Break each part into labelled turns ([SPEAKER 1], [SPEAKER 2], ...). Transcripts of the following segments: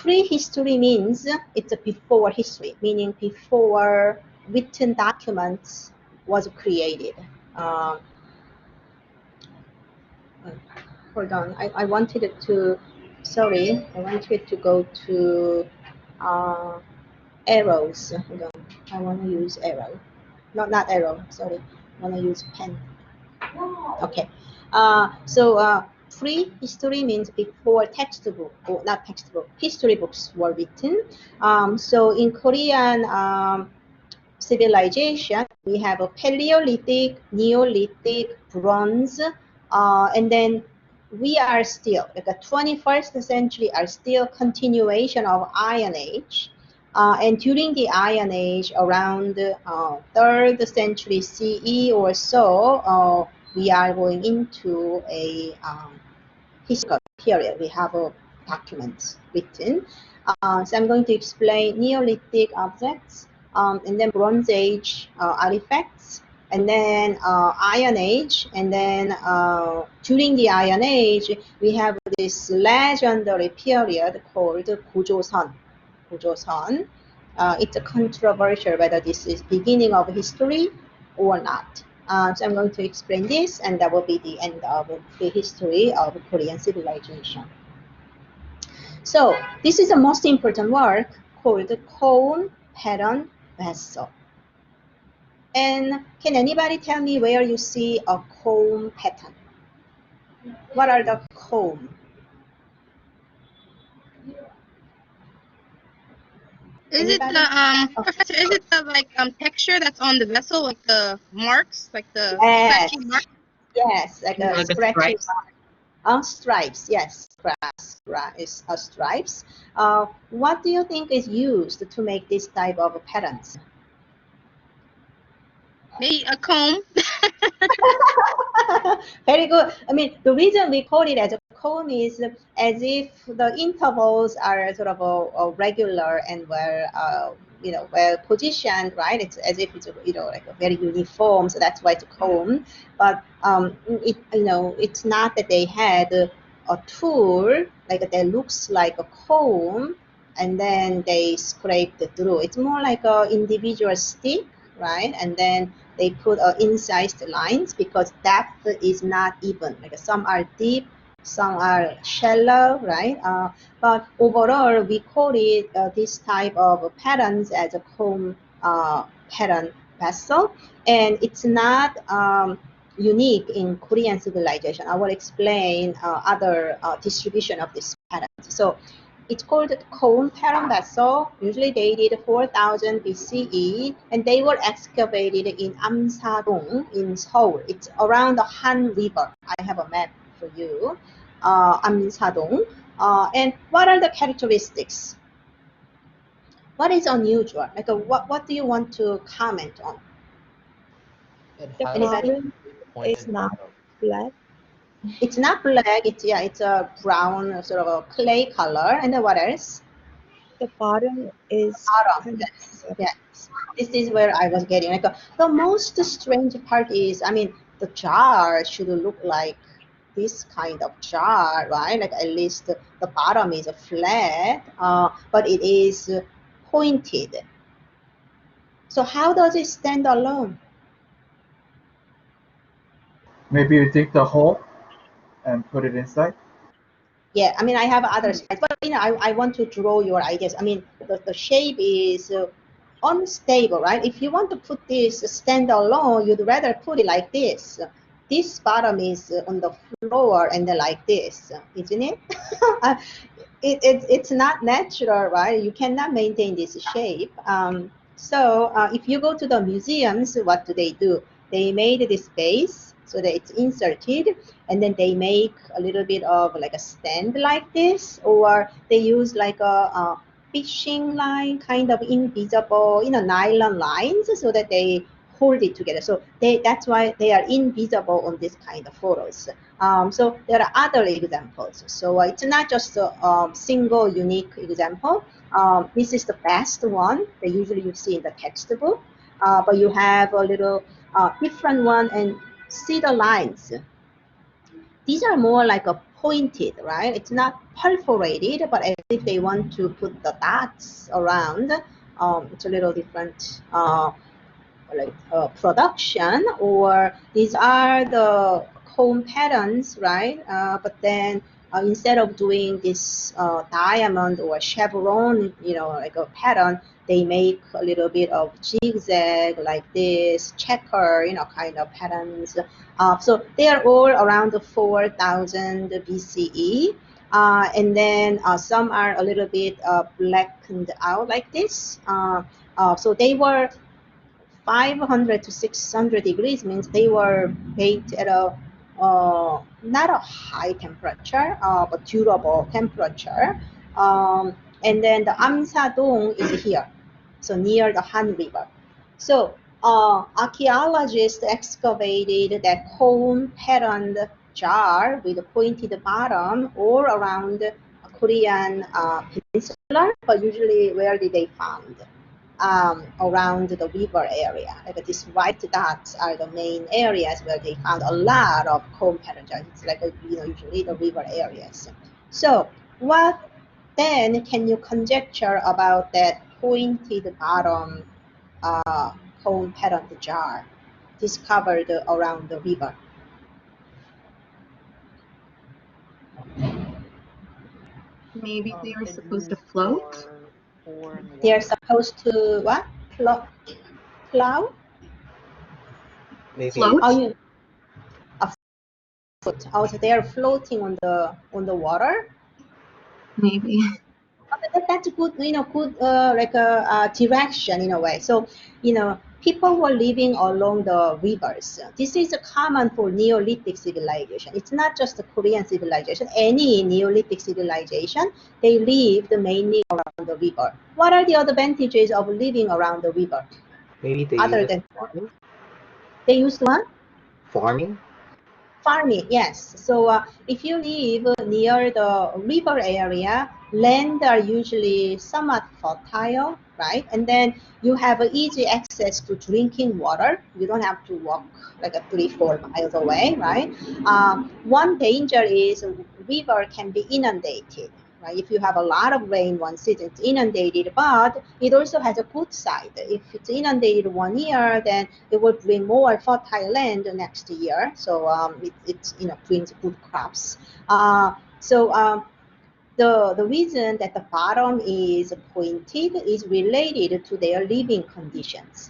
[SPEAKER 1] prehistory means it's a before history, meaning before written documents was created. Hold on, I wanted it to, sorry, I wanted to go to arrows. Hold on, I want to use arrow. Not arrow, sorry, I want to use pen. Okay, so prehistory means before textbook, or not textbook, history books were written. So in Korean civilization, we have a Paleolithic, Neolithic, Bronze, and then we are still, like the 21st century are still continuation of Iron Age. And during the Iron Age, around 3rd century CE or so, we are going into a historical period. We have documents written. So I'm going to explain Neolithic objects, and then Bronze Age artifacts, and then Iron Age, and then during the Iron Age, we have this legendary period called Gojoseon. Gojoseon. It's a controversial whether this is beginning of history or not. So I'm going to explain this, and that will be the end of the history of Korean civilization. So this is the most important work called Cone Pattern Vessel. And can anybody tell me where you see a cone pattern? What are the cone?
[SPEAKER 2] Is it the Professor? Is it the like texture that's on the vessel, like the marks, like the scratchy marks?
[SPEAKER 1] Yes, like a scratchy mark. Stripes, yes, stripes. What do you think is used to make this type of patterns?
[SPEAKER 2] Maybe a comb.
[SPEAKER 1] Very good. I mean, the reason we call it as a comb is as if the intervals are sort of a regular and well, well positioned, right? It's as if it's like a very uniform. So that's why it's a comb. But it's not that they had a tool like that looks like a comb, and then they scraped it through. It's more like a individual stick, right? And then they put incised lines because depth is not even. Like some are deep, some are shallow, right? But overall, we call it this type of patterns as a comb pattern vessel, and it's not unique in Korean civilization. I will explain other distribution of this pattern. So it's called cone pattern vessel, usually dated 4000 BCE, and they were excavated in Amsadong in Seoul. It's around the Han River. I have a map for you, Amsadong. And what are the characteristics? What is unusual? Like, what do you want to comment on?
[SPEAKER 3] The pattern is not black.
[SPEAKER 1] It's not black. It's a brown sort of a clay color. And then what else?
[SPEAKER 3] The bottom is
[SPEAKER 1] yes. This is where I was getting. Like the most strange part is, I mean, the jar should look like this kind of jar, right? Like at least the bottom is flat, but it is pointed. So how does it stand alone?
[SPEAKER 4] Maybe you dig the hole and put it inside.
[SPEAKER 1] Yeah, I mean, I have other slides, but I want to draw your ideas. I mean, the shape is unstable, right? If you want to put this stand alone, you'd rather put it like this. This bottom is on the floor and then like this, isn't it? It's not natural, right? You cannot maintain this shape. So if you go to the museums, what do? They made this base so that it's inserted, and then they make a little bit of like a stand like this, or they use like a fishing line, kind of invisible, nylon lines, so that they hold it together. So that's why they are invisible on this kind of photos. So there are other examples. So it's not just a single unique example. This is the best one that usually you see in the textbook, but you have a little different one, and see the lines. These are more like a pointed, right? It's not perforated, but as if they want to put the dots around. It's a little different production, or these are the comb patterns, right? But then instead of doing this diamond or chevron, like a pattern, they make a little bit of zigzag like this, checker, kind of patterns. So they are all around 4,000 BCE. And then some are a little bit blackened out like this. So they were 500 to 600 degrees, means they were baked at a not a high temperature, but durable temperature. And then the Amsadong is here, so near the Han River. So archaeologists excavated that cone patterned jar with a pointed bottom all around Korean peninsula, but usually where did they find? Around the river area. Like these white dots are the main areas where they found a lot of comb pattern jars. It's like usually the river areas. So what then can you conjecture about that pointed bottom comb patterned jar discovered around the river?
[SPEAKER 5] Maybe they are supposed to float?
[SPEAKER 1] They are supposed to what? Plow?
[SPEAKER 6] Maybe.
[SPEAKER 5] Float?
[SPEAKER 1] Oh, so they are floating on the water.
[SPEAKER 5] Maybe.
[SPEAKER 1] That's good, good like a direction in a way. So, people were living along the rivers. This is common for Neolithic civilization. It's not just the Korean civilization. Any Neolithic civilization, they lived mainly around the river. What are the advantages of living around the river?
[SPEAKER 6] Maybe they
[SPEAKER 1] Other
[SPEAKER 6] use
[SPEAKER 1] than
[SPEAKER 6] farming?
[SPEAKER 1] They used what?
[SPEAKER 6] Farming?
[SPEAKER 1] Farming, yes. So if you live near the river area, land are usually somewhat fertile, right? And then you have easy access to drinking water. You don't have to walk like 3-4 miles away, right? One danger is river can be inundated. Right? If you have a lot of rain one season, it's inundated, but it also has a good side. If it's inundated one year, then it will bring more fertile land next year. So it brings good crops. The reason that the bottom is pointed is related to their living conditions.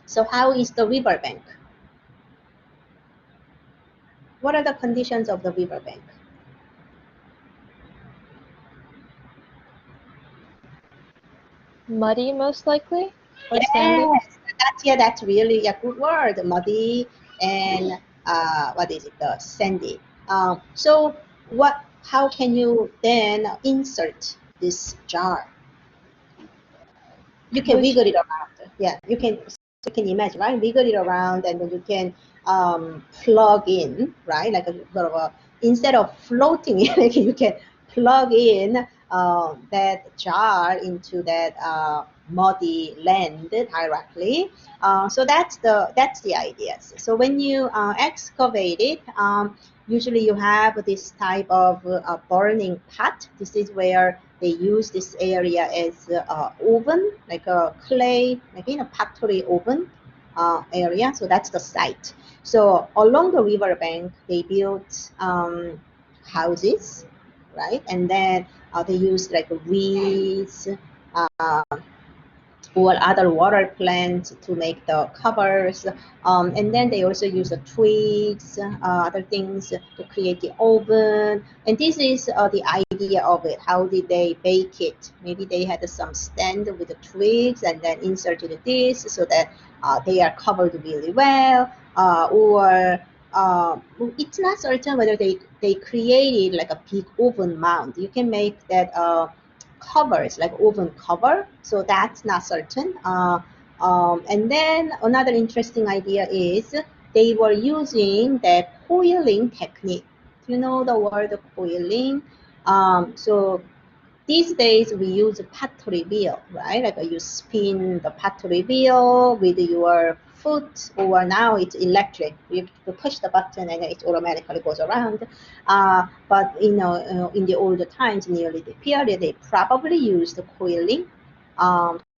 [SPEAKER 1] So how is the riverbank? What are the conditions of the riverbank?
[SPEAKER 3] Muddy, most likely? Or
[SPEAKER 1] yes,
[SPEAKER 3] sandy?
[SPEAKER 1] that's really a good word. Muddy and sandy. So how can you then insert this jar? You can wiggle it around. Yeah, you can imagine, right? Wiggle it around, and then you can plug in, right? Like a sort of instead of floating it, you can plug in that jar into that muddy land directly. So that's the idea. So when you excavate it, usually you have this type of burning pot. This is where they use this area as oven, like a clay, like in a pottery oven area. So that's the site. So along the riverbank, they built houses, right? And then they use like weeds or other water plants to make the covers. And then they also use the twigs, other things to create the oven. And this is the idea of it. How did they bake it? Maybe they had some stand with the twigs and then inserted this so that they are covered really well. Or it's not certain whether they created like a big oven mound. You can make that covers, like oven cover, so that's not certain. And then another interesting idea is they were using the coiling technique. Do you know the word coiling? So these days we use a pottery wheel, right? Like you spin the pottery wheel with your foot, or now it's electric. You push the button and it automatically goes around. But in the older times, Neolithic period, they probably used coiling.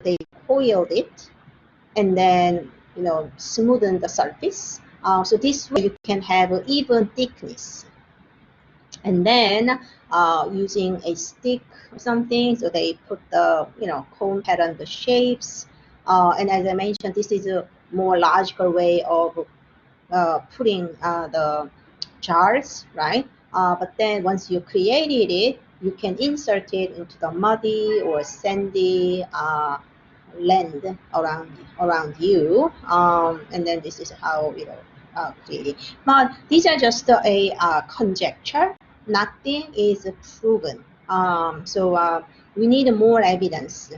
[SPEAKER 1] They coiled it and then smoothen the surface. So this way you can have an even thickness. And then using a stick or something, so they put the cone pattern, the shapes. And as I mentioned, this is a more logical way of putting the jars, right? But then once you created it, you can insert it into the muddy or sandy land around you, and then this is how create. But these are just a conjecture. Nothing is proven. So we need more evidence